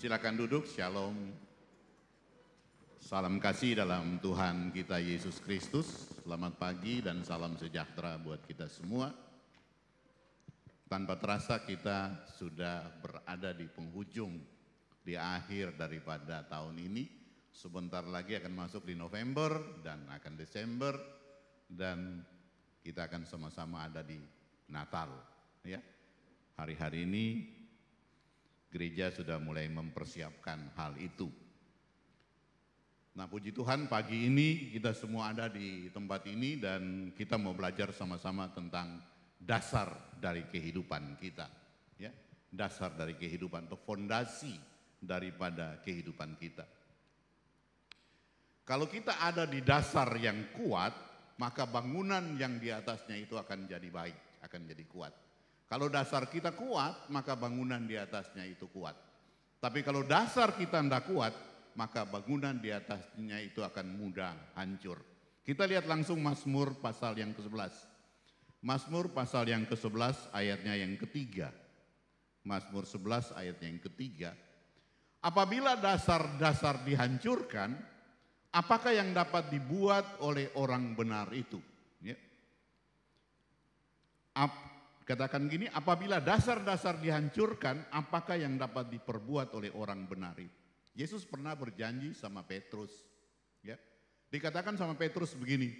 Silakan duduk, shalom. Salam kasih dalam Tuhan kita Yesus Kristus. Selamat pagi dan salam sejahtera buat kita semua. Tanpa terasa kita sudah berada di penghujung, di akhir daripada tahun ini. Sebentar lagi akan masuk di November dan akan Desember dan kita akan sama-sama ada di Natal. Ya, hari-hari ini gereja sudah mulai mempersiapkan hal itu. Nah, puji Tuhan pagi ini kita semua ada di tempat ini dan kita mau belajar sama-sama tentang dasar dari kehidupan kita. Ya, dasar dari kehidupan atau fondasi daripada kehidupan kita. Kalau kita ada di dasar yang kuat, maka bangunan yang di atasnya itu akan jadi baik, akan jadi kuat. Kalau dasar kita kuat, maka bangunan di atasnya itu kuat. Tapi kalau dasar kita tidak kuat, maka bangunan di atasnya itu akan mudah hancur. Kita lihat langsung Mazmur pasal yang ke-11. Mazmur pasal yang ke-11 ayatnya yang ketiga. Mazmur 11 ayatnya yang ketiga. Apabila dasar-dasar dihancurkan, apakah yang dapat dibuat oleh orang benar itu? Ya. Katakan gini, apabila dasar-dasar dihancurkan, apakah yang dapat diperbuat oleh orang benar itu? Yesus pernah berjanji sama Petrus. Ya. Dikatakan sama Petrus begini,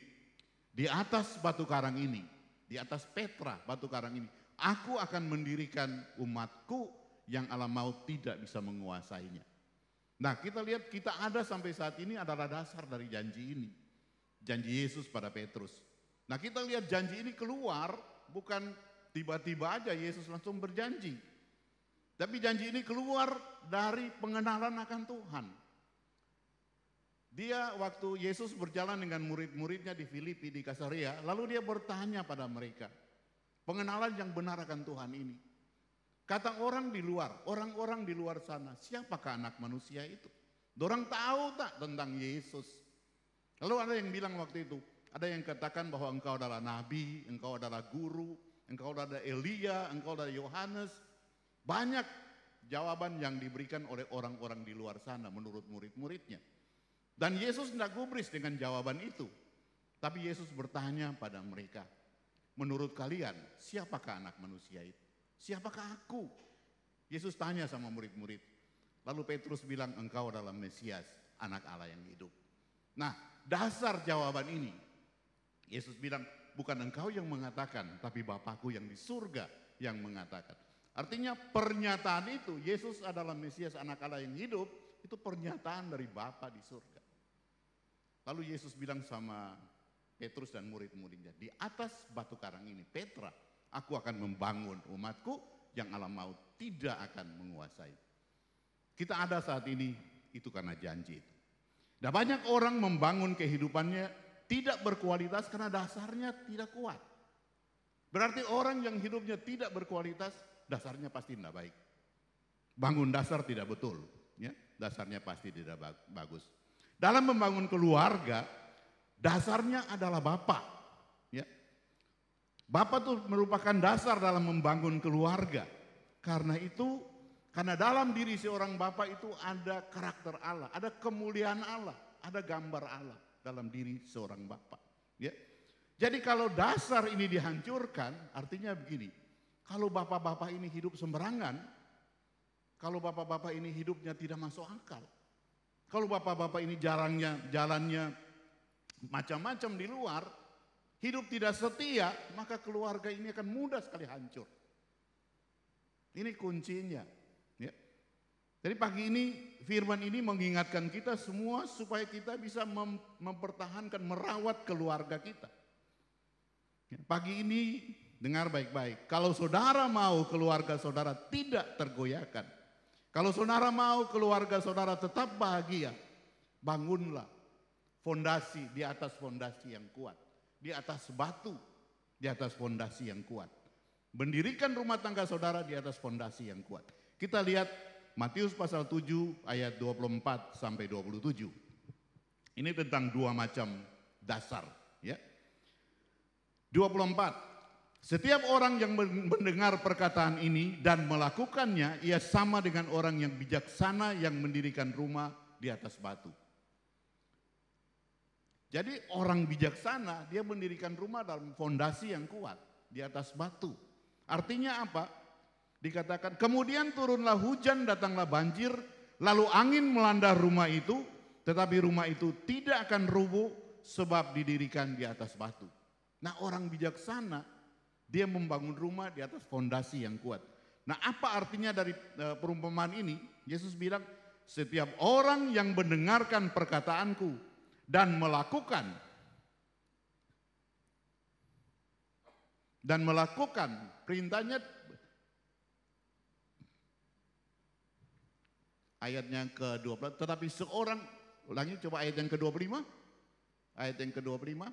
di atas batu karang ini, di atas Petra batu karang ini, aku akan mendirikan umatku yang alam maut tidak bisa menguasainya. Nah, kita lihat kita ada sampai saat ini adalah dasar dari janji ini. Janji Yesus pada Petrus. Nah, kita lihat janji ini keluar bukan tiba-tiba aja Yesus langsung berjanji. Tapi janji ini keluar dari pengenalan akan Tuhan. Dia waktu Yesus berjalan dengan murid-muridnya di Filipi, di Kaisarea, lalu dia bertanya pada mereka. Pengenalan yang benar akan Tuhan ini. Kata orang di luar, orang-orang di luar sana, siapakah anak manusia itu? Dorang tahu tak tentang Yesus? Lalu ada yang bilang waktu itu, ada yang katakan bahwa engkau adalah nabi, engkau adalah guru, engkau adalah Elia, engkau adalah Yohanes. Banyak jawaban yang diberikan oleh orang-orang di luar sana menurut murid-muridnya. Dan Yesus tidak gubris dengan jawaban itu. Tapi Yesus bertanya pada mereka, menurut kalian siapakah anak manusia itu? Siapakah aku? Yesus tanya sama murid-murid. Lalu Petrus bilang, engkau adalah Mesias, anak Allah yang hidup. Nah, dasar jawaban ini, Yesus bilang, bukan engkau yang mengatakan, tapi Bapakku yang di surga yang mengatakan. Artinya pernyataan itu, Yesus adalah Mesias anak Allah yang hidup, itu pernyataan dari Bapa di surga. Lalu Yesus bilang sama Petrus dan murid-muridnya, di atas batu karang ini, Petra, aku akan membangun umatku yang alam maut tidak akan menguasai. Kita ada saat ini, itu karena janji itu. Dan banyak orang membangun kehidupannya tidak berkualitas karena dasarnya tidak kuat. Berarti orang yang hidupnya tidak berkualitas, dasarnya pasti tidak baik. Bangun dasar tidak betul, ya, dasarnya pasti tidak bagus. Dalam membangun keluarga, dasarnya adalah Bapak. Ya. Bapak itu merupakan dasar dalam membangun keluarga. Karena itu, karena dalam diri seorang Bapak itu ada karakter Allah, ada kemuliaan Allah, ada gambar Allah dalam diri seorang Bapak. Ya. Jadi kalau dasar ini dihancurkan, artinya begini, kalau bapak-bapak ini hidup sembarangan, kalau bapak-bapak ini hidupnya tidak masuk akal, kalau bapak-bapak ini jalannya macam-macam di luar, hidup tidak setia, maka keluarga ini akan mudah sekali hancur. Ini kuncinya. Ya. Jadi pagi ini firman ini mengingatkan kita semua supaya kita bisa mempertahankan, merawat keluarga kita. Pagi ini dengar baik-baik, kalau saudara mau keluarga saudara tidak tergoyahkan, kalau saudara mau keluarga saudara tetap bahagia, bangunlah fondasi di atas fondasi yang kuat, di atas batu, di atas fondasi yang kuat. Mendirikan rumah tangga saudara di atas fondasi yang kuat. Kita lihat Matius pasal 7 ayat 24 sampai 27. Ini tentang dua macam dasar, ya. 24. Setiap orang yang mendengar perkataan ini dan melakukannya, ia sama dengan orang yang bijaksana yang mendirikan rumah di atas batu. Jadi orang bijaksana, dia mendirikan rumah dalam fondasi yang kuat, di atas batu. Artinya apa? Dikatakan, kemudian turunlah hujan, datanglah banjir, lalu angin melanda rumah itu, tetapi rumah itu tidak akan rubuh sebab didirikan di atas batu. Nah, orang bijaksana, dia membangun rumah di atas fondasi yang kuat. Nah, apa artinya dari perumpamaan ini? Yesus bilang, setiap orang yang mendengarkan perkataanku dan melakukan perintahnya, ayatnya ke-12, tetapi seorang, ulangi coba ayat yang ke-25, ayat yang ke-25.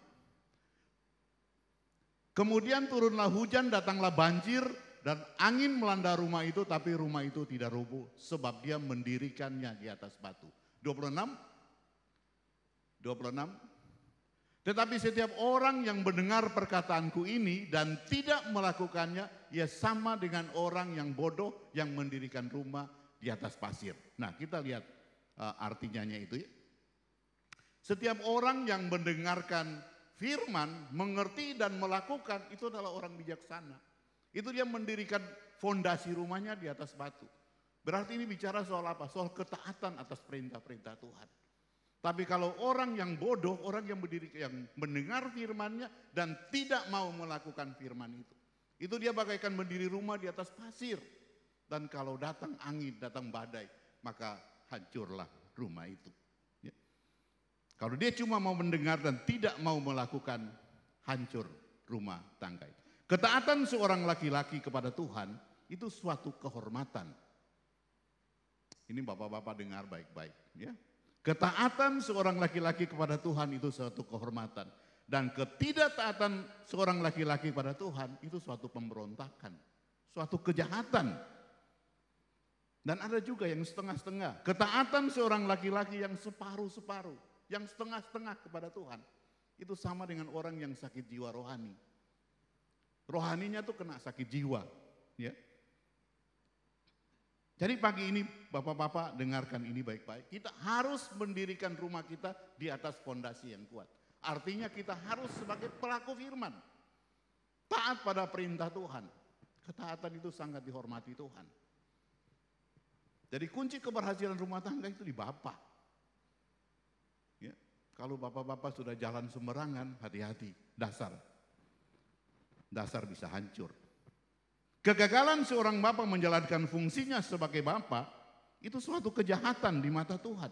Kemudian turunlah hujan, datanglah banjir, dan angin melanda rumah itu, tapi rumah itu tidak rubuh, sebab dia mendirikannya di atas batu. 26. Tetapi setiap orang yang mendengar perkataanku ini dan tidak melakukannya, ia sama dengan orang yang bodoh yang mendirikan rumah di atas pasir. Nah, kita lihat artinya itu ya. Setiap orang yang mendengarkan firman, mengerti dan melakukan, itu adalah orang bijaksana. Itu dia mendirikan fondasi rumahnya di atas batu. Berarti ini bicara soal apa? Soal ketaatan atas perintah-perintah Tuhan. Tapi kalau orang yang bodoh, orang yang mendengar firman-Nya dan tidak mau melakukan firman itu dia bagaikan mendiri rumah di atas pasir. Dan kalau datang angin, datang badai, maka hancurlah rumah itu. Kalau dia cuma mau mendengar dan tidak mau melakukan, hancur rumah tangga itu. Ketaatan seorang laki-laki kepada Tuhan itu suatu kehormatan. Ini bapak-bapak dengar baik-baik ya. Ketaatan seorang laki-laki kepada Tuhan itu suatu kehormatan. Dan ketidaktaatan seorang laki-laki pada Tuhan itu suatu pemberontakan, suatu kejahatan. Dan ada juga yang setengah-setengah. Ketaatan seorang laki-laki yang separuh-separuh, yang setengah-setengah kepada Tuhan, itu sama dengan orang yang sakit jiwa rohani. Rohaninya tuh kena sakit jiwa. Ya. Jadi pagi ini bapak-bapak dengarkan ini baik-baik. Kita harus mendirikan rumah kita di atas fondasi yang kuat. Artinya kita harus sebagai pelaku firman. Taat pada perintah Tuhan. Ketaatan itu sangat dihormati Tuhan. Jadi kunci keberhasilan rumah tangga itu di bapak. Ya, kalau bapak-bapak sudah jalan sembarangan, hati-hati, dasar bisa hancur. Kegagalan seorang bapak menjalankan fungsinya sebagai bapak, itu suatu kejahatan di mata Tuhan.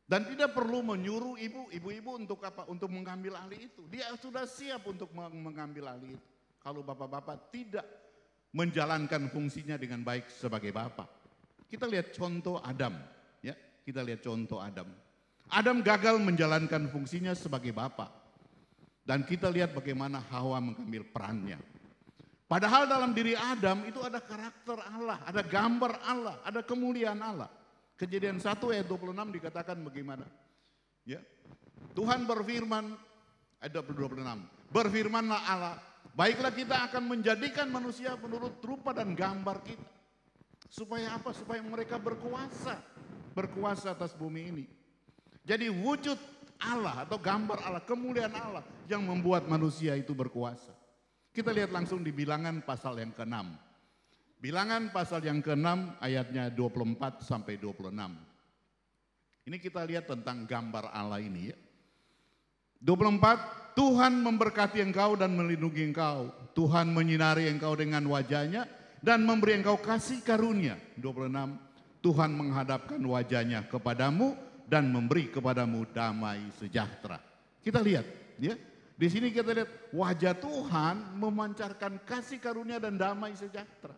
Dan tidak perlu menyuruh ibu-ibu untuk apa? Untuk mengambil alih itu. Dia sudah siap untuk mengambil alih itu. Kalau bapak-bapak tidak menjalankan fungsinya dengan baik sebagai bapak. Kita lihat contoh Adam, ya. Kita lihat contoh Adam. Adam gagal menjalankan fungsinya sebagai bapak. Dan kita lihat bagaimana Hawa mengambil perannya. Padahal dalam diri Adam itu ada karakter Allah, ada gambar Allah, ada kemuliaan Allah. Kejadian 1 ayat 26 dikatakan bagaimana? Ya. Tuhan berfirman, ayat 26, berfirmanlah Allah, baiklah kita akan menjadikan manusia menurut rupa dan gambar kita. Supaya apa? Supaya mereka berkuasa atas bumi ini. Jadi wujud Allah atau gambar Allah, kemuliaan Allah yang membuat manusia itu berkuasa. Kita lihat langsung di Bilangan pasal yang ke-6. Bilangan pasal yang ke-6 ayatnya 24 sampai 26. Ini kita lihat tentang gambar Allah ini ya. 24, Tuhan memberkati engkau dan melindungi engkau. Tuhan menyinari engkau dengan wajahnya dan memberi engkau kasih karunia. 26, Tuhan menghadapkan wajahnya kepadamu dan memberi kepadamu damai sejahtera. Kita lihat ya. Di sini kita lihat wajah Tuhan memancarkan kasih karunia dan damai sejahtera.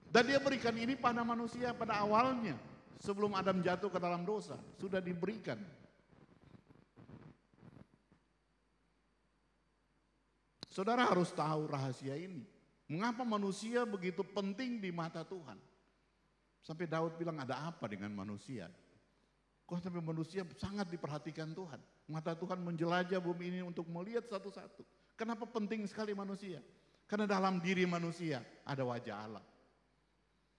Dan dia berikan ini pada manusia pada awalnya. Sebelum Adam jatuh ke dalam dosa. Sudah diberikan. Saudara harus tahu rahasia ini. Mengapa manusia begitu penting di mata Tuhan. Sampai Daud bilang ada apa dengan manusia. Kok sampai manusia sangat diperhatikan Tuhan. Mata Tuhan menjelajah bumi ini untuk melihat satu-satu. Kenapa penting sekali manusia? Karena dalam diri manusia ada wajah Allah.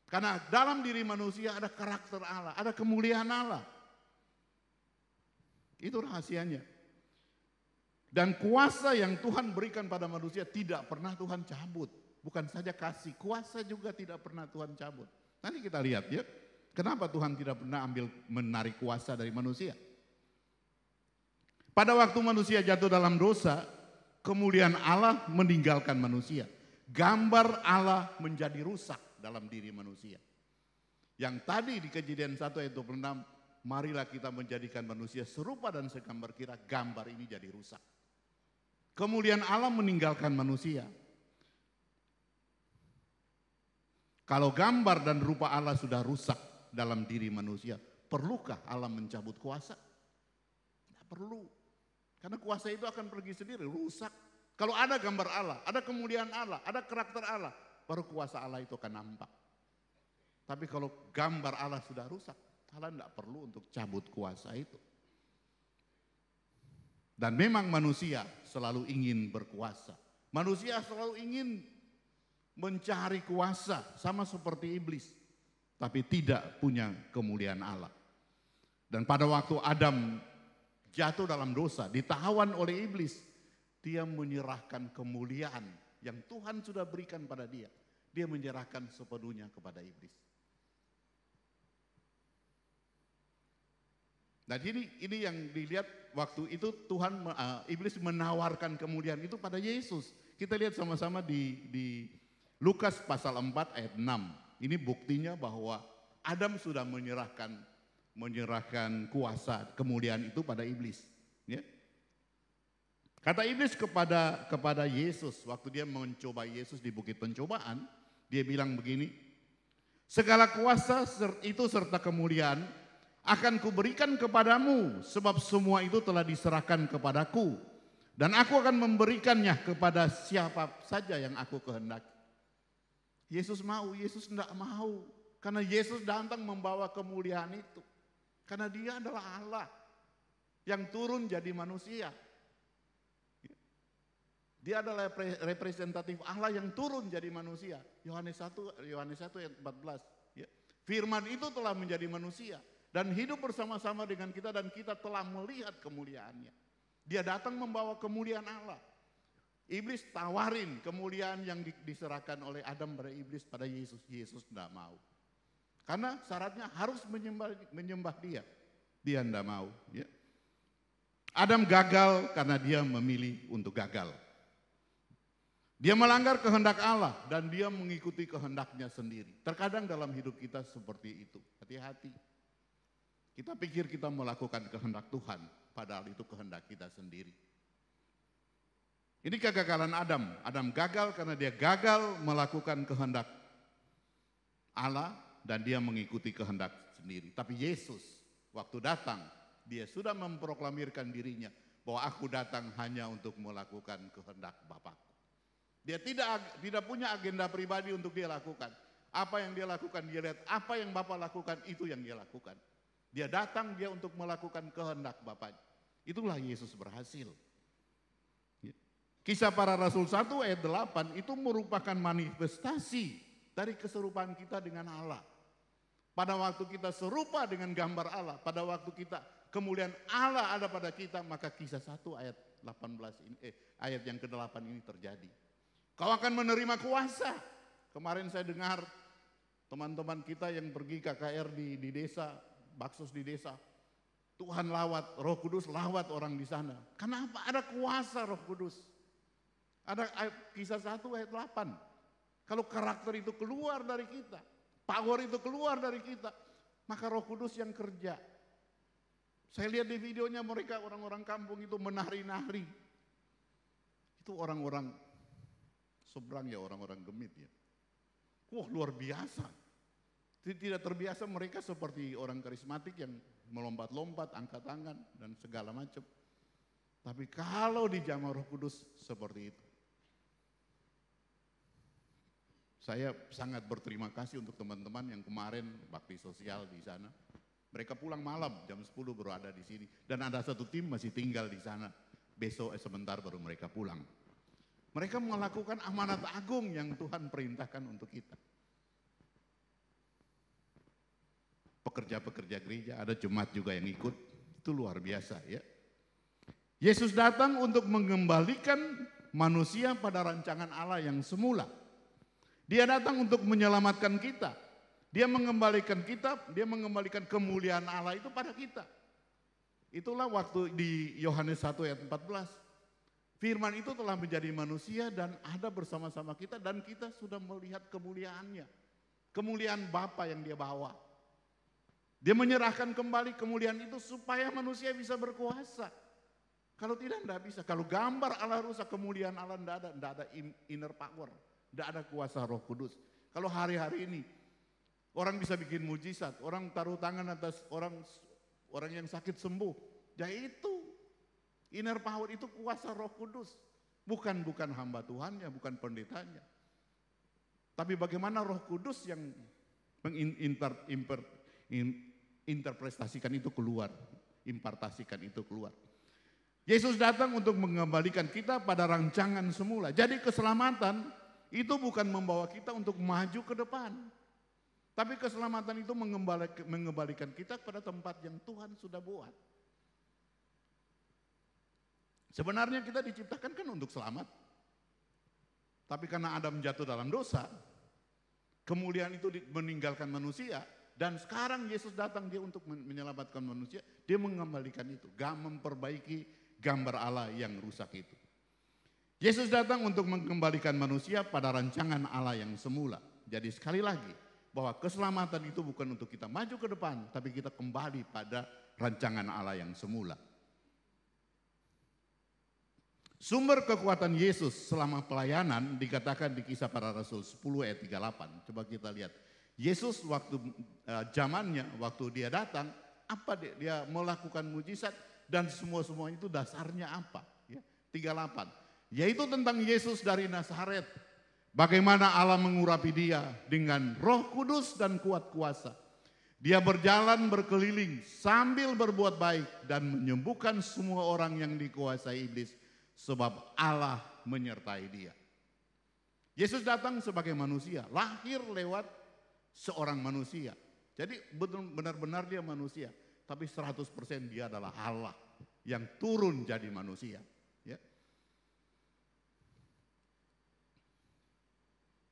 Karena dalam diri manusia ada karakter Allah, ada kemuliaan Allah. Itu rahasianya. Dan kuasa yang Tuhan berikan pada manusia tidak pernah Tuhan cabut. Bukan saja kasih, kuasa juga tidak pernah Tuhan cabut. Nanti kita lihat ya, kenapa Tuhan tidak pernah menarik kuasa dari manusia. Pada waktu manusia jatuh dalam dosa, kemuliaan Allah meninggalkan manusia. Gambar Allah menjadi rusak dalam diri manusia. Yang tadi di Kejadian 1 ayat 26, marilah kita menjadikan manusia serupa dan segambar kita, gambar ini jadi rusak. Kemuliaan Allah meninggalkan manusia. Kalau gambar dan rupa Allah sudah rusak dalam diri manusia, perlukah Allah mencabut kuasa? Tidak perlu. Karena kuasa itu akan pergi sendiri, rusak. Kalau ada gambar Allah, ada kemuliaan Allah, ada karakter Allah, baru kuasa Allah itu akan nampak. Tapi kalau gambar Allah sudah rusak, Allah tidak perlu untuk cabut kuasa itu. Dan memang manusia selalu ingin berkuasa. Manusia selalu ingin mencari kuasa sama seperti iblis. Tapi tidak punya kemuliaan Allah. Dan pada waktu Adam jatuh dalam dosa, ditawan oleh iblis, dia menyerahkan kemuliaan yang Tuhan sudah berikan pada dia. Dia menyerahkan sepenuhnya kepada iblis. Nah ini yang dilihat waktu itu iblis menawarkan kemuliaan itu pada Yesus. Kita lihat sama-sama di Lukas pasal 4 ayat 6. Ini buktinya bahwa Adam sudah menyerahkan kuasa kemuliaan itu pada iblis. Ya. Kata iblis kepada Yesus waktu dia mencoba Yesus di bukit pencobaan, dia bilang begini, segala kuasa itu serta kemuliaan akan kuberikan kepadamu, sebab semua itu telah diserahkan kepadaku. Dan aku akan memberikannya kepada siapa saja yang aku kehendaki. Yesus mau, Yesus tidak mau. Karena Yesus datang membawa kemuliaan itu. Karena dia adalah Allah yang turun jadi manusia. Dia adalah representatif Allah yang turun jadi manusia. Yohanes 1 ayat 14. Firman itu telah menjadi manusia. Dan hidup bersama-sama dengan kita dan kita telah melihat kemuliaannya. Dia datang membawa kemuliaan Allah. Iblis tawarin kemuliaan yang diserahkan oleh Adam pada iblis pada Yesus. Yesus tidak mau. Karena syaratnya harus menyembah dia. Dia tidak mau. Ya. Adam gagal karena dia memilih untuk gagal. Dia melanggar kehendak Allah dan dia mengikuti kehendaknya sendiri. Terkadang dalam hidup kita seperti itu. Hati-hati. Kita pikir kita melakukan kehendak Tuhan, padahal itu kehendak kita sendiri. Ini kegagalan Adam. Adam gagal karena dia gagal melakukan kehendak Allah dan dia mengikuti kehendak sendiri. Tapi Yesus waktu datang, dia sudah memproklamirkan dirinya bahwa aku datang hanya untuk melakukan kehendak Bapakku. Dia tidak punya agenda pribadi untuk dia lakukan. Apa yang dia lakukan, dia lihat apa yang Bapa lakukan, itu yang dia lakukan. Dia datang dia untuk melakukan kehendak Bapaknya. Itulah Yesus berhasil. Kisah para Rasul 1 ayat 8 itu merupakan manifestasi dari keserupaan kita dengan Allah. Pada waktu kita serupa dengan gambar Allah, pada waktu kita kemuliaan Allah ada pada kita, maka kisah 1 ayat 18 ini ayat yang ke-8 ini terjadi. Kau akan menerima kuasa. Kemarin saya dengar teman-teman kita yang pergi KKR di desa, baksos di desa, Tuhan lawat, Roh Kudus lawat orang di sana. Kenapa? Ada kuasa Roh Kudus. Ada kisah 1 ayat 8. Kalau karakter itu keluar dari kita, power itu keluar dari kita, maka Roh Kudus yang kerja. Saya lihat di videonya mereka orang-orang kampung itu menari-nari. Itu orang-orang seberang ya, orang-orang Gemit ya. Wah, luar biasa. Tidak terbiasa mereka seperti orang karismatik yang melompat-lompat, angkat tangan dan segala macam. Tapi kalau dijamah Roh Kudus seperti itu. Saya sangat berterima kasih untuk teman-teman yang kemarin bakti sosial di sana. Mereka pulang malam jam 10 baru ada di sini. Dan ada satu tim masih tinggal di sana. Besok sebentar baru mereka pulang. Mereka melakukan amanat agung yang Tuhan perintahkan untuk kita. Pekerja-pekerja gereja, ada jemaat juga yang ikut, itu luar biasa ya. Yesus datang untuk mengembalikan manusia pada rancangan Allah yang semula. Dia datang untuk menyelamatkan kita. Dia mengembalikan kita, dia mengembalikan kemuliaan Allah itu pada kita. Itulah waktu di Yohanes 1 ayat 14. Firman itu telah menjadi manusia dan ada bersama-sama kita dan kita sudah melihat kemuliaannya. Kemuliaan Bapa yang dia bawa. Dia menyerahkan kembali kemuliaan itu supaya manusia bisa berkuasa. Kalau tidak bisa. Kalau gambar Allah rusak, kemuliaan Allah tidak ada inner power. Tidak ada kuasa Roh Kudus. Kalau hari-hari ini orang bisa bikin mujizat, orang taruh tangan atas orang yang sakit sembuh. Ya itu inner power itu kuasa Roh Kudus. Bukan hamba Tuhannya, bukan pendetanya. Tapi bagaimana Roh Kudus yang menginterpretasikan itu keluar, impartasikan itu keluar. Yesus datang untuk mengembalikan kita pada rancangan semula. Jadi keselamatan itu bukan membawa kita untuk maju ke depan. Tapi keselamatan itu mengembalikan kita pada tempat yang Tuhan sudah buat. Sebenarnya kita diciptakan kan untuk selamat. Tapi karena Adam jatuh dalam dosa, kemuliaan itu meninggalkan manusia. Dan sekarang Yesus datang dia untuk menyelamatkan manusia. Dia mengembalikan itu, memperbaiki gambar Allah yang rusak itu. Yesus datang untuk mengembalikan manusia pada rancangan Allah yang semula. Jadi sekali lagi, bahwa keselamatan itu bukan untuk kita maju ke depan, tapi kita kembali pada rancangan Allah yang semula. Sumber kekuatan Yesus selama pelayanan dikatakan di Kisah Para Rasul 10 ayat 38. Coba kita lihat. Yesus waktu zamannya, waktu dia datang, apa dia melakukan mujizat dan semua itu dasarnya apa? Ya, 38. Yaitu tentang Yesus dari Nazaret. Bagaimana Allah mengurapi dia dengan Roh Kudus dan kuat kuasa. Dia berjalan berkeliling sambil berbuat baik dan menyembuhkan semua orang yang dikuasai iblis. Sebab Allah menyertai dia. Yesus datang sebagai manusia, lahir lewat seorang manusia. Jadi benar-benar dia manusia, tapi 100% dia adalah Allah yang turun jadi manusia. Ya.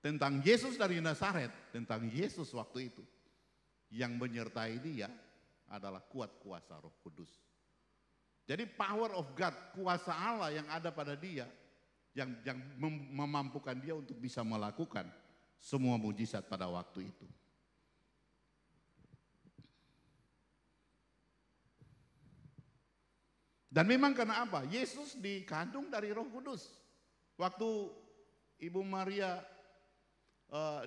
Tentang Yesus dari Nazaret, tentang Yesus waktu itu, yang menyertai dia adalah kuat kuasa Roh Kudus. Jadi power of God, kuasa Allah yang ada pada dia, yang memampukan dia untuk bisa melakukan semua mujizat pada waktu itu. Dan memang karena apa? Yesus dikandung dari Roh Kudus. Waktu Ibu Maria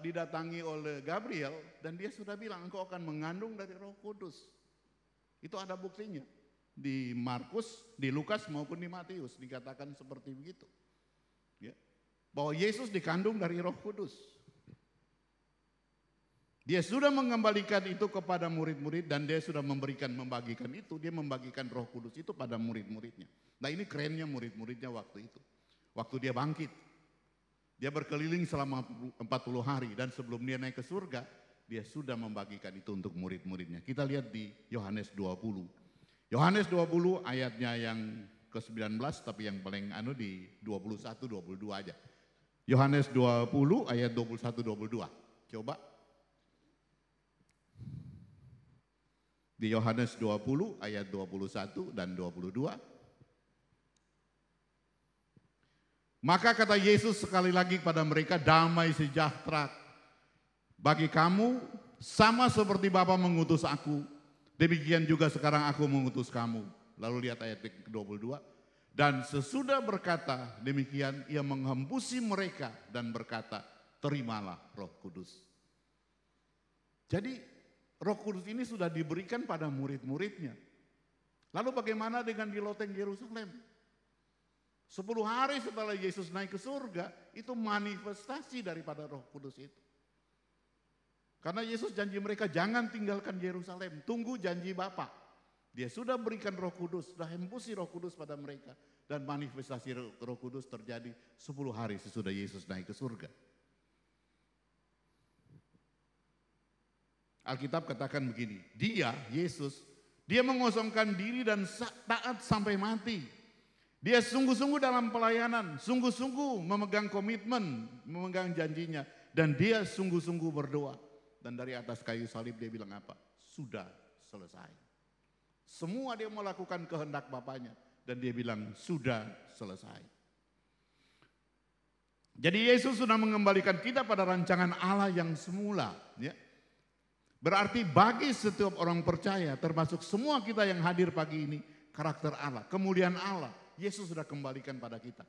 didatangi oleh Gabriel dan dia sudah bilang engkau akan mengandung dari Roh Kudus. Itu ada buktinya. Di Markus, di Lukas maupun di Matius dikatakan seperti begitu. Ya. Bahwa Yesus dikandung dari Roh Kudus. Dia sudah mengembalikan itu kepada murid-murid dan dia sudah membagikan itu. Dia membagikan Roh Kudus itu pada murid-muridnya. Nah ini kerennya murid-muridnya waktu itu. Waktu dia bangkit. Dia berkeliling selama 40 hari dan sebelum dia naik ke surga, dia sudah membagikan itu untuk murid-muridnya. Kita lihat di Yohanes 20. Yohanes 20 ayatnya yang ke-19 tapi yang paling di 21 22 aja. Yohanes 20 ayat 21 22. Coba. Di Yohanes 20 ayat 21 dan 22. Maka kata Yesus sekali lagi kepada mereka, damai sejahtera bagi kamu, sama seperti Bapa mengutus aku. Demikian juga sekarang aku mengutus kamu. Lalu lihat ayat ke-22. Dan sesudah berkata demikian, ia menghembusi mereka dan berkata, terimalah Roh Kudus. Jadi Roh Kudus ini sudah diberikan pada murid-muridnya. Lalu bagaimana dengan di loteng Yerusalem? 10 hari setelah Yesus naik ke surga, itu manifestasi daripada Roh Kudus itu. Karena Yesus janji mereka jangan tinggalkan Yerusalem, tunggu janji Bapa. Dia sudah berikan Roh Kudus, sudah hembusi Roh Kudus pada mereka. Dan manifestasi Roh Kudus terjadi 10 hari sesudah Yesus naik ke surga. Alkitab katakan begini, dia, Yesus, dia mengosongkan diri dan taat sampai mati. Dia sungguh-sungguh dalam pelayanan, sungguh-sungguh memegang komitmen, memegang janjinya. Dan dia sungguh-sungguh berdoa. Dan dari atas kayu salib dia bilang apa? Sudah selesai. Semua dia melakukan kehendak Bapaknya. Dan dia bilang sudah selesai. Jadi Yesus sudah mengembalikan kita pada rancangan Allah yang semula. Ya. Berarti bagi setiap orang percaya, termasuk semua kita yang hadir pagi ini, karakter Allah, kemuliaan Allah, Yesus sudah kembalikan pada kita.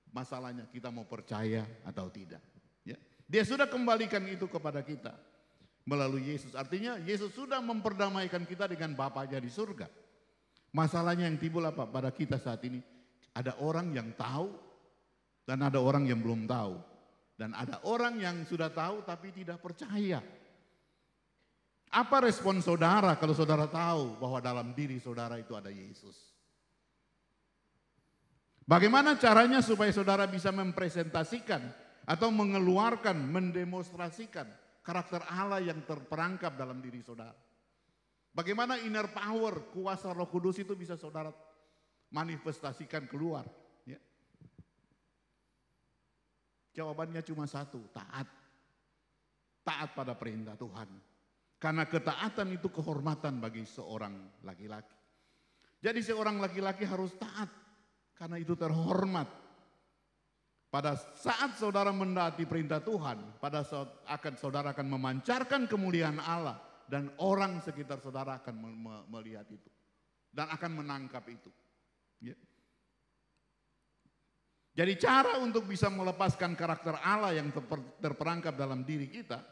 Masalahnya kita mau percaya atau tidak. Ya. Dia sudah kembalikan itu kepada kita melalui Yesus. Artinya Yesus sudah memperdamaikan kita dengan Bapaknya di surga. Masalahnya yang timbul apa pada kita saat ini? Ada orang yang tahu dan ada orang yang belum tahu. Dan ada orang yang sudah tahu tapi tidak percaya. Apa respon saudara kalau saudara tahu bahwa dalam diri saudara itu ada Yesus? Bagaimana caranya supaya saudara bisa mempresentasikan atau mengeluarkan, mendemonstrasikan karakter Allah yang terperangkap dalam diri saudara? Bagaimana inner power, kuasa Roh Kudus itu bisa saudara manifestasikan keluar? Ya. Jawabannya cuma satu, taat. Taat pada perintah Tuhan. Karena ketaatan itu kehormatan bagi seorang laki-laki. Jadi seorang laki-laki harus taat, karena itu terhormat. Pada saat saudara menaati perintah Tuhan, pada saat saudara akan memancarkan kemuliaan Allah, dan orang sekitar saudara akan melihat itu. Dan akan menangkap itu. Ya. Jadi cara untuk bisa melepaskan karakter Allah yang terperangkap dalam diri kita,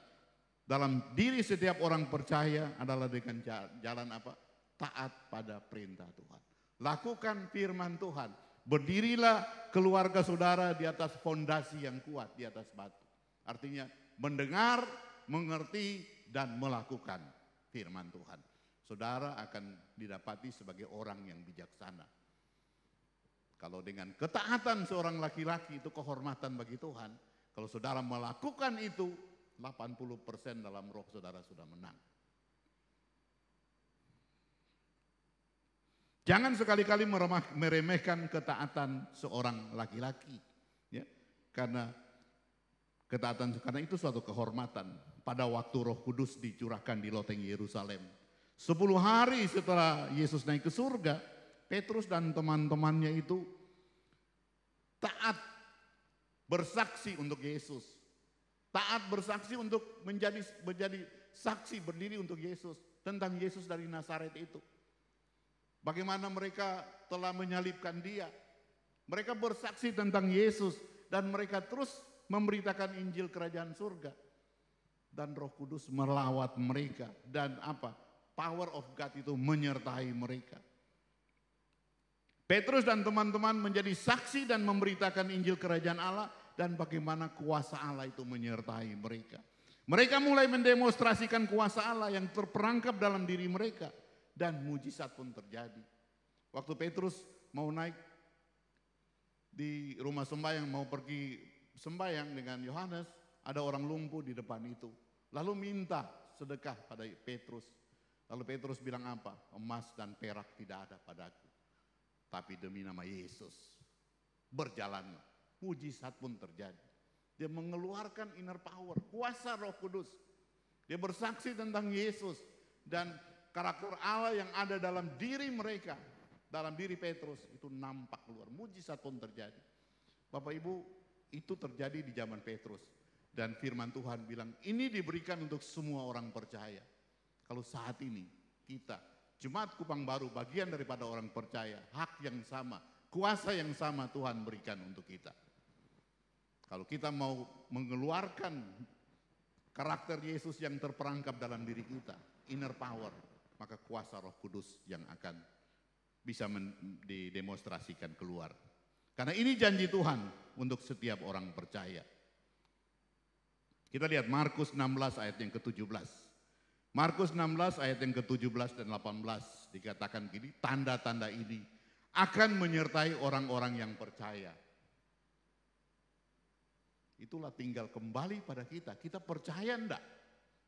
dalam diri setiap orang percaya adalah dengan jalan apa? Taat pada perintah Tuhan. Lakukan firman Tuhan. Berdirilah keluarga saudara di atas fondasi yang kuat, di atas batu. Artinya mendengar, mengerti, dan melakukan firman Tuhan. Saudara akan didapati sebagai orang yang bijaksana. Kalau dengan ketaatan seorang laki-laki itu kehormatan bagi Tuhan. Kalau saudara melakukan itu, 80% dalam roh saudara sudah menang. Jangan sekali-kali meremehkan ketaatan seorang laki-laki. Ya, karena itu suatu kehormatan. Pada waktu Roh Kudus dicurahkan di loteng Yerusalem. 10 hari setelah Yesus naik ke surga, Petrus dan teman-temannya itu taat bersaksi untuk Yesus. Taat bersaksi untuk menjadi saksi berdiri untuk Yesus. Tentang Yesus dari Nazaret itu. Bagaimana mereka telah menyalibkan dia. Mereka bersaksi tentang Yesus. Dan mereka terus memberitakan Injil Kerajaan Surga. Dan Roh Kudus melawat mereka. Dan apa? Power of God itu menyertai mereka. Petrus dan teman-teman menjadi saksi dan memberitakan Injil Kerajaan Allah. Dan bagaimana kuasa Allah itu menyertai mereka. Mereka mulai mendemonstrasikan kuasa Allah yang terperangkap dalam diri mereka. Dan mujizat pun terjadi. Waktu Petrus mau naik di rumah sembahyang, mau pergi sembahyang dengan Yohanes, ada orang lumpuh di depan itu. Lalu minta sedekah pada Petrus. Lalu Petrus bilang apa? Emas dan perak tidak ada padaku. Tapi demi nama Yesus, berjalanlah. Mujizat pun terjadi. Dia mengeluarkan inner power, kuasa Roh Kudus. Dia bersaksi tentang Yesus. Dan karakter Allah yang ada dalam diri mereka, dalam diri Petrus, itu nampak keluar. Mujizat pun terjadi. Bapak Ibu, itu terjadi di zaman Petrus. Dan firman Tuhan bilang, ini diberikan untuk semua orang percaya. Kalau saat ini kita, Jemaat Kupang Baru, bagian daripada orang percaya, hak yang sama, kuasa yang sama Tuhan berikan untuk kita. Kalau kita mau mengeluarkan karakter Yesus yang terperangkap dalam diri kita, inner power, maka kuasa Roh Kudus yang akan bisa didemonstrasikan keluar. Karena ini janji Tuhan untuk setiap orang percaya. Kita lihat Markus 16 ayat yang ke-17. Markus 16 ayat yang ke-17 dan 18 dikatakan gini, tanda-tanda ini akan menyertai orang-orang yang percaya. Itulah tinggal kembali pada kita. Kita percaya enggak?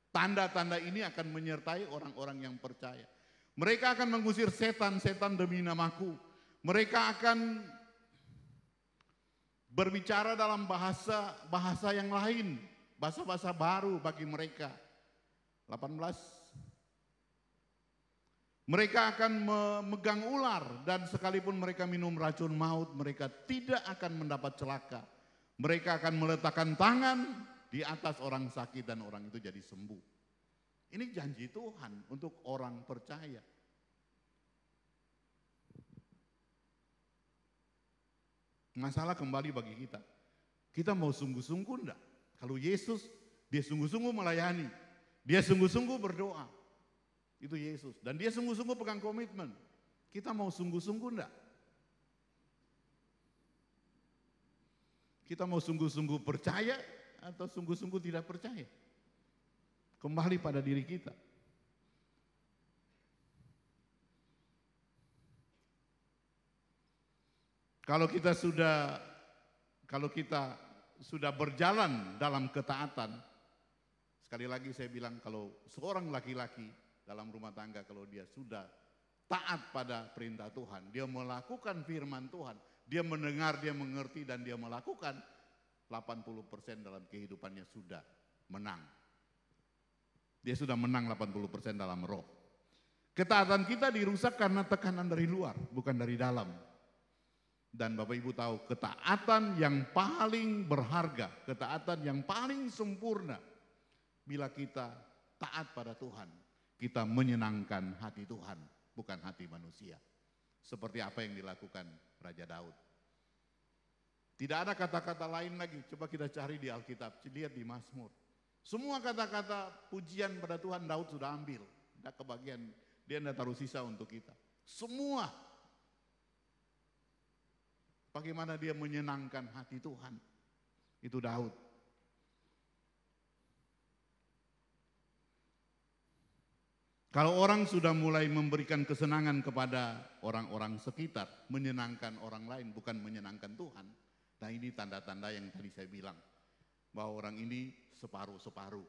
Tanda-tanda ini akan menyertai orang-orang yang percaya. Mereka akan mengusir setan-setan demi namaku. Mereka akan berbicara dalam bahasa yang lain. Bahasa-bahasa baru bagi mereka. 18. Mereka akan memegang ular dan sekalipun mereka minum racun maut, mereka tidak akan mendapat celaka. Mereka akan meletakkan tangan di atas orang sakit dan orang itu jadi sembuh. Ini janji Tuhan untuk orang percaya. Masalah kembali bagi kita. Kita mau sungguh-sungguh enggak? Kalau Yesus, dia sungguh-sungguh melayani. Dia sungguh-sungguh berdoa. Itu Yesus. Dan dia sungguh-sungguh pegang komitmen. Kita mau sungguh-sungguh enggak? Kita mau sungguh-sungguh percaya atau sungguh-sungguh tidak percaya? Kembali pada diri kita. Kalau kita sudah berjalan dalam ketaatan, sekali lagi saya bilang kalau seorang laki-laki dalam rumah tangga kalau dia sudah taat pada perintah Tuhan, dia melakukan firman Tuhan, dia mendengar, dia mengerti dan dia melakukan, 80% dalam kehidupannya sudah menang. Dia sudah menang 80% dalam roh. Ketaatan kita dirusak karena tekanan dari luar, bukan dari dalam. Dan Bapak Ibu tahu ketaatan yang paling berharga, ketaatan yang paling sempurna. Bila kita taat pada Tuhan, kita menyenangkan hati Tuhan, bukan hati manusia. Seperti apa yang dilakukan Raja Daud. Tidak ada kata-kata lain lagi, coba kita cari di Alkitab, lihat di Mazmur. Semua kata-kata pujian pada Tuhan Daud sudah ambil. Tidak kebagian, dia tidak taruh sisa untuk kita. Semua. Bagaimana dia menyenangkan hati Tuhan. Itu Daud. Kalau orang sudah mulai memberikan kesenangan kepada orang-orang sekitar, menyenangkan orang lain, bukan menyenangkan Tuhan. Nah ini tanda-tanda yang tadi saya bilang. Bahwa orang ini separuh-separuh.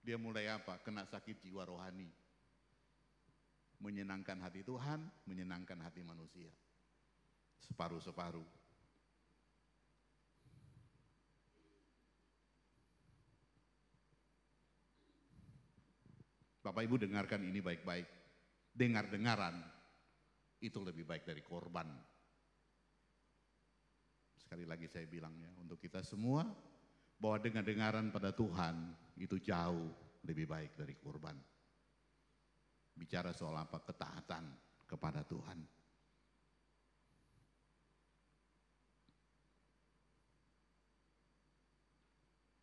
Dia mulai apa? Kena sakit jiwa rohani. Menyenangkan hati Tuhan, menyenangkan hati manusia. Separuh-separuh. Bapak Ibu dengarkan ini baik-baik. Dengar-dengaran itu lebih baik dari korban. Sekali lagi saya bilang ya, untuk kita semua, bahwa dengar-dengaran pada Tuhan itu jauh lebih baik dari korban. Bicara soal apa? Ketaatan kepada Tuhan.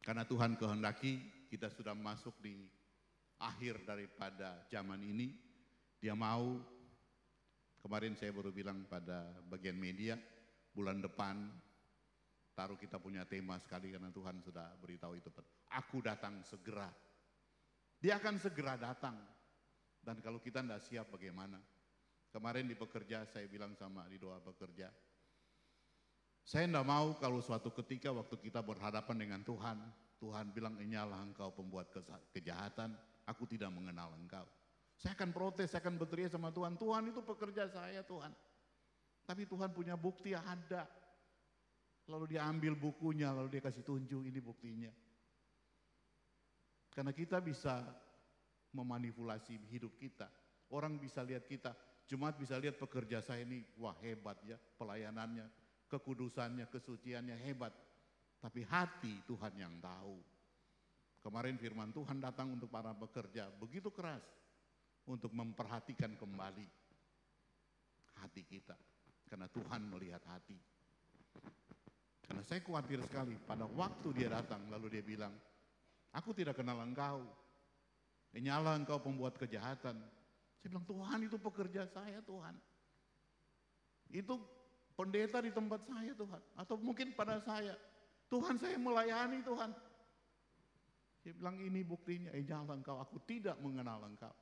Karena Tuhan kehendaki kita sudah masuk di akhir daripada zaman ini. Dia mau, kemarin saya baru bilang pada bagian media, bulan depan taruh kita punya tema sekali karena Tuhan sudah beritahu itu. Aku datang segera. Dia akan segera datang. Dan kalau kita tidak siap bagaimana? Kemarin di pekerja saya bilang sama di doa pekerja. Saya tidak mau kalau suatu ketika waktu kita berhadapan dengan Tuhan. Tuhan bilang, inyalah engkau pembuat kejahatan. Aku tidak mengenal engkau. Saya akan protes, saya akan berteriak sama Tuhan. Tuhan itu pekerja saya Tuhan. Tapi Tuhan punya bukti ada. Lalu dia ambil bukunya, lalu dia kasih tunjuk ini buktinya. Karena kita bisa memanipulasi hidup kita. Orang bisa lihat kita, jemaat bisa lihat pekerja saya ini, wah hebat ya pelayanannya, kekudusannya, kesuciannya hebat. Tapi hati Tuhan yang tahu. Kemarin firman Tuhan datang untuk para pekerja, begitu keras untuk memperhatikan kembali hati kita. Karena Tuhan melihat hati. Karena saya khawatir sekali pada waktu dia datang lalu dia bilang, aku tidak kenal engkau. Nyala engkau pembuat kejahatan. Saya bilang, Tuhan itu pekerja saya Tuhan. Itu pendeta di tempat saya Tuhan. Atau mungkin pada saya. Tuhan saya melayani Tuhan. Dia bilang ini buktinya, nyala engkau, aku tidak mengenal engkau.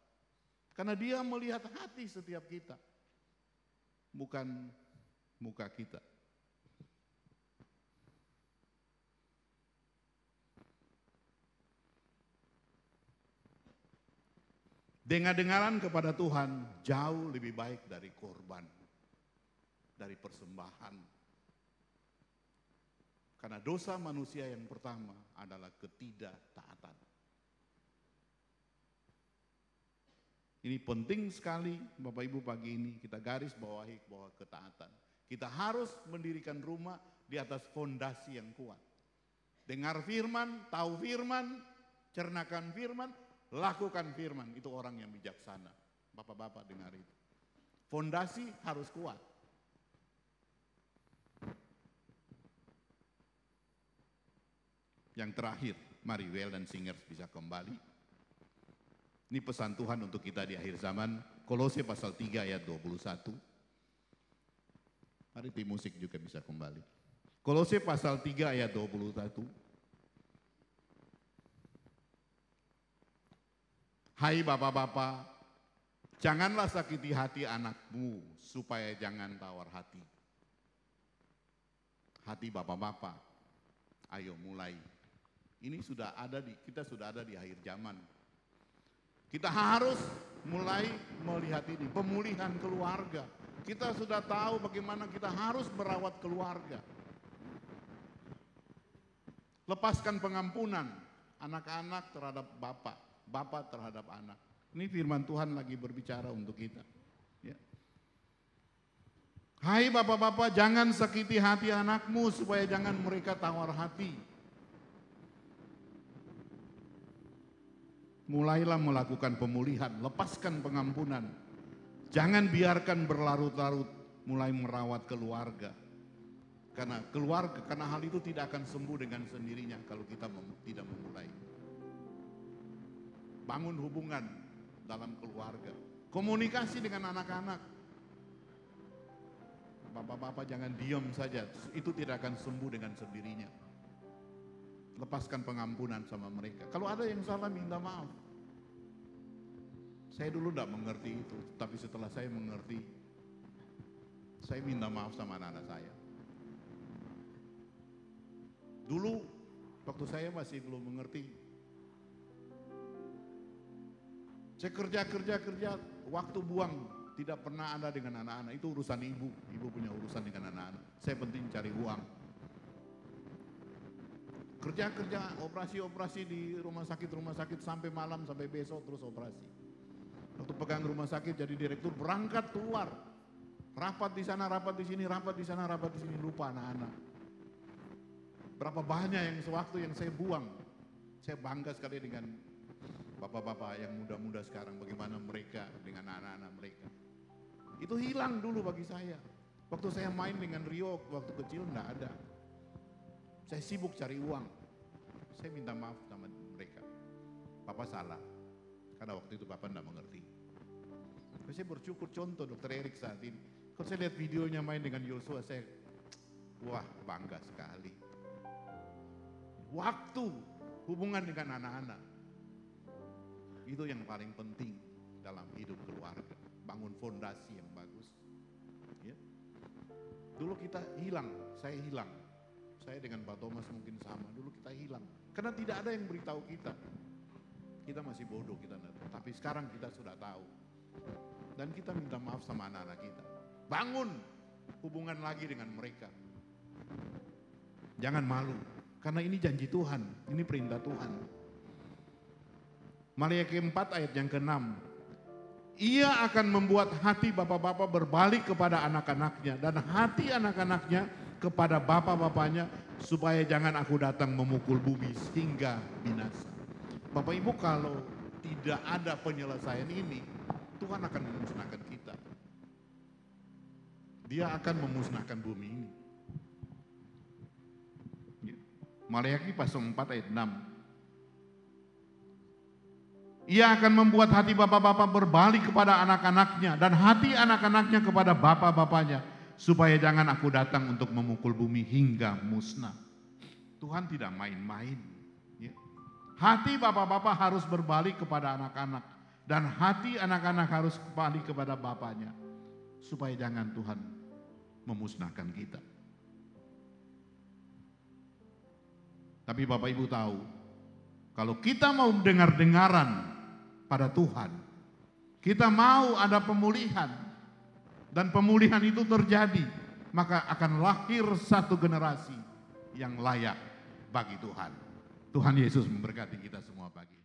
Karena dia melihat hati setiap kita. bukan muka kita. Dengar-dengaran kepada Tuhan jauh lebih baik dari korban, dari persembahan. Karena dosa manusia yang pertama adalah ketidaktaatan. Ini penting sekali Bapak Ibu pagi ini kita garis bawahi bahwa ketaatan. Kita harus mendirikan rumah di atas fondasi yang kuat. Dengar firman, tahu firman, cernakan firman, lakukan firman. Itu orang yang bijaksana. Bapak-bapak dengar itu. Fondasi harus kuat. Yang terakhir, mari Well dan Singers bisa kembali. Ini pesan Tuhan untuk kita di akhir zaman. Kolose pasal 3 ayat 21. Mari tim musik juga bisa kembali. Kolose pasal 3 ayat 21. Hai bapak-bapak, janganlah sakiti hati anakmu supaya jangan tawar hati. Hati bapak-bapak, ayo mulai. Ini sudah ada kita sudah ada di akhir zaman. Kita harus mulai melihat ini, pemulihan keluarga. Kita sudah tahu bagaimana kita harus merawat keluarga. Lepaskan pengampunan anak-anak terhadap bapak, bapak terhadap anak. Ini firman Tuhan lagi berbicara untuk kita. Ya. Hai bapak-bapak, jangan sakiti hati anakmu supaya jangan mereka tawar hati. Mulailah melakukan pemulihan, lepaskan pengampunan. Jangan biarkan berlarut-larut mulai merawat keluarga. Karena hal itu tidak akan sembuh dengan sendirinya kalau kita tidak memulai. Bangun hubungan dalam keluarga. Komunikasi dengan anak-anak. Bapak-bapak jangan diam saja, itu tidak akan sembuh dengan sendirinya. Lepaskan pengampunan sama mereka. Kalau ada yang salah minta maaf. Saya dulu tidak mengerti itu, tapi setelah saya mengerti, saya minta maaf sama anak-anak saya. Dulu waktu saya masih belum mengerti, saya kerja, waktu buang tidak pernah ada dengan anak-anak. Itu urusan ibu punya urusan dengan anak-anak. Saya penting cari uang. Kerja, operasi di rumah sakit sampai malam, sampai besok terus operasi. Waktu pegang rumah sakit jadi direktur, berangkat keluar. Rapat di sana, rapat di sini, rapat di sana, rapat di sini, lupa anak-anak. Berapa banyak yang sewaktu yang saya buang. Saya bangga sekali dengan bapak-bapak yang muda-muda sekarang, bagaimana mereka dengan anak-anak mereka. Itu hilang dulu bagi saya. Waktu saya main dengan Rio, waktu kecil enggak ada. Saya sibuk cari uang. Saya minta maaf sama mereka. Papa salah. Karena waktu itu Papa enggak mengerti. Saya bersyukur contoh Dr. Erik saat ini. Kalau saya lihat videonya main dengan Yosua, saya wah bangga sekali. Waktu hubungan dengan anak-anak. Itu yang paling penting dalam hidup keluarga. Bangun fondasi yang bagus. Ya. Dulu kita hilang, saya hilang. Saya dengan Pak Thomas mungkin sama, dulu kita hilang. Karena tidak ada yang beritahu kita. Kita masih bodoh, tapi sekarang kita sudah tahu. Dan kita minta maaf sama anak-anak kita. Bangun hubungan lagi dengan mereka. Jangan malu, karena ini janji Tuhan, ini perintah Tuhan. Maliaki 4 ayat yang ke-6. Ia akan membuat hati bapak-bapak berbalik kepada anak-anaknya dan hati anak-anaknya kepada bapak-bapaknya supaya jangan aku datang memukul bumi hingga binasa. Bapak Ibu, kalau tidak ada penyelesaian ini, Tuhan akan memusnahkan kita. Dia akan memusnahkan bumi ini. Maliaki pasal 4 ayat 6. Ia akan membuat hati bapak-bapak berbalik kepada anak-anaknya dan hati anak-anaknya kepada bapak-bapaknya supaya jangan aku datang untuk memukul bumi hingga musnah. Tuhan tidak main-main. Ya. Hati bapak-bapak harus berbalik kepada anak-anak dan hati anak-anak harus kembali kepada bapaknya supaya jangan Tuhan memusnahkan kita. Tapi Bapak Ibu tahu, kalau kita mau dengar-dengaran pada Tuhan, kita mau ada pemulihan, dan pemulihan itu terjadi, maka akan lahir satu generasi yang layak bagi Tuhan. Tuhan Yesus memberkati kita semua pagi.